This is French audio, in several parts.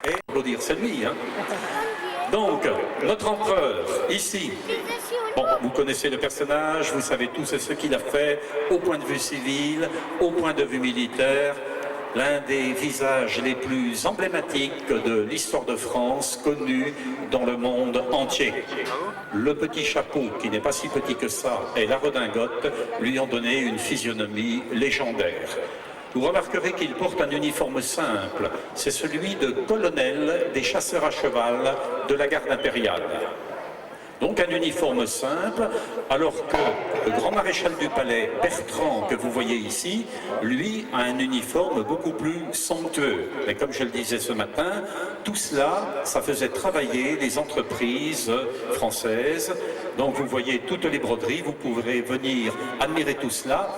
Et applaudir, c'est lui. Hein. Donc, notre empereur, ici, bon, vous connaissez le personnage, vous savez tous ce qu'il a fait, au point de vue civil, au point de vue militaire, l'un des visages les plus emblématiques de l'histoire de France, connu dans le monde entier. Le petit chapeau, qui n'est pas si petit que ça, et la redingote, lui ont donné une physionomie légendaire. Vous remarquerez qu'il porte un uniforme simple, c'est celui de colonel des chasseurs à cheval de la garde impériale. Donc un uniforme simple, alors que le grand maréchal du palais, Bertrand, que vous voyez ici, lui a un uniforme beaucoup plus somptueux. Mais comme je le disais ce matin, tout cela, ça faisait travailler les entreprises françaises. Donc vous voyez toutes les broderies, vous pourrez venir admirer tout cela.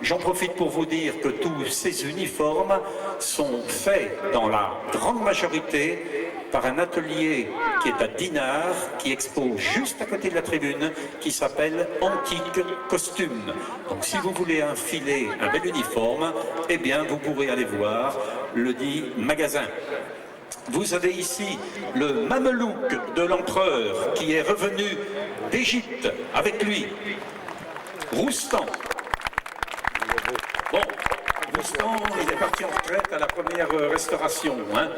J'en profite pour vous dire que tous ces uniformes sont faits dans la grande majorité par un atelier qui est à Dinard, qui expose juste à côté de la tribune, qui s'appelle Antique Costume. Donc si vous voulez enfiler un bel uniforme, eh bien vous pourrez aller voir le dit magasin. Vous avez ici le mamelouk de l'empereur qui est revenu d'Égypte avec lui, Roustan. Bon, Roustan, il est parti en retraite à la première restauration, hein.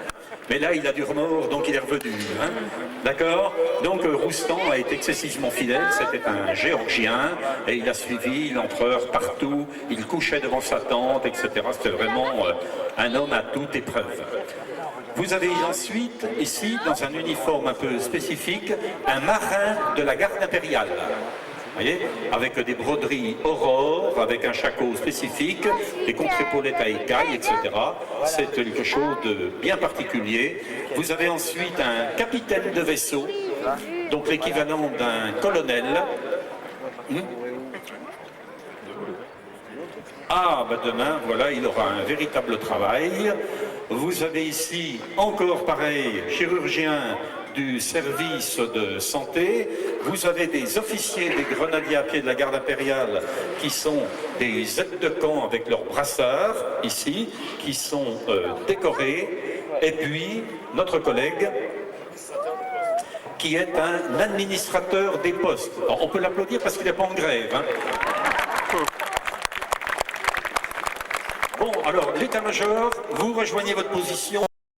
Mais là, il a du remords, donc il est revenu. Hein. D'accord? Donc Roustan a été excessivement fidèle, c'était un Géorgien, et il a suivi l'empereur partout, il couchait devant sa tente, etc. C'était vraiment un homme à toute épreuve. Vous avez ensuite, ici, dans un uniforme un peu spécifique, un marin de la garde impériale. Vous voyez, avec des broderies aurore, avec un shako spécifique, des contre-épaulettes à écailles, etc. C'est quelque chose de bien particulier. Vous avez ensuite un capitaine de vaisseau, donc l'équivalent d'un colonel. Ah, ben demain, voilà, il aura un véritable travail. Vous avez ici, encore pareil, chirurgien du service de santé. Vous avez des officiers des grenadiers à pied de la garde impériale qui sont des aides de camp avec leurs brassards, ici, qui sont décorés. Et puis, notre collègue, qui est un administrateur des postes. Alors, on peut l'applaudir parce qu'il n'est pas en grève. Hein. Bon, alors, l'état-major, vous rejoignez votre position